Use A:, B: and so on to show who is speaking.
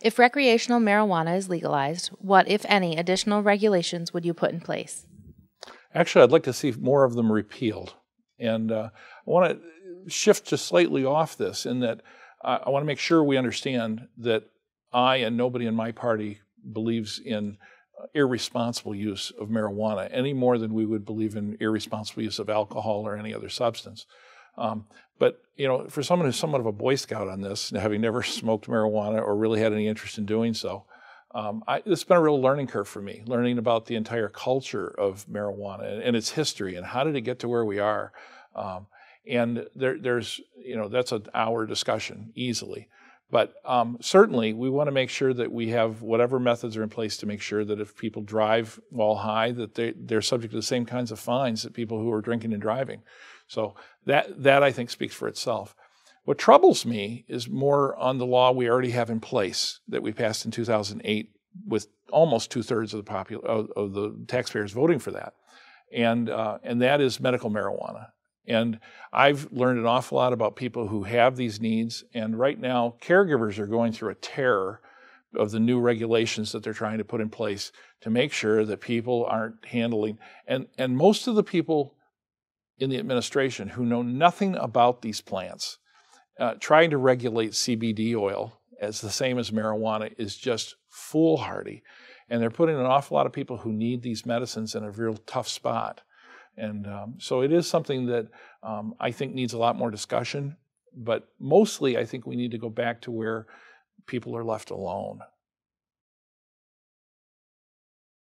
A: If recreational marijuana is legalized, what, if any, additional regulations would you put in place?
B: Actually, I'd like to see more of them repealed. And I want to shift just slightly off this in that I want to make sure we understand that I and nobody in my party believes in irresponsible use of marijuana any more than we would believe in irresponsible use of alcohol or any other substance. But, you know, for someone who's somewhat of a Boy Scout on this, having never smoked marijuana or really had any interest in doing so, it's been a real learning curve for me, learning about the entire culture of marijuana and its history and how did it get to where we are. And there's, you know, that's an hour discussion easily. But certainly we want to make sure that we have whatever methods are in place to make sure that if people drive while high, that they're subject to the same kinds of fines that people who are drinking and driving. So that I think speaks for itself. What troubles me is more on the law we already have in place that we passed in 2008 with almost 2/3 of the of the taxpayers voting for that. And that is medical marijuana. And I've learned an awful lot about people who have these needs. And right now, caregivers are going through a terror of the new regulations that they're trying to put in place to make sure that people aren't handling. And most of the people in the administration who know nothing about these plants, trying to regulate CBD oil as the same as marijuana is just foolhardy. And they're putting an awful lot of people who need these medicines in a real tough spot. And so it is something that I think needs a lot more discussion, but mostly I think we need to go back to where people are left alone.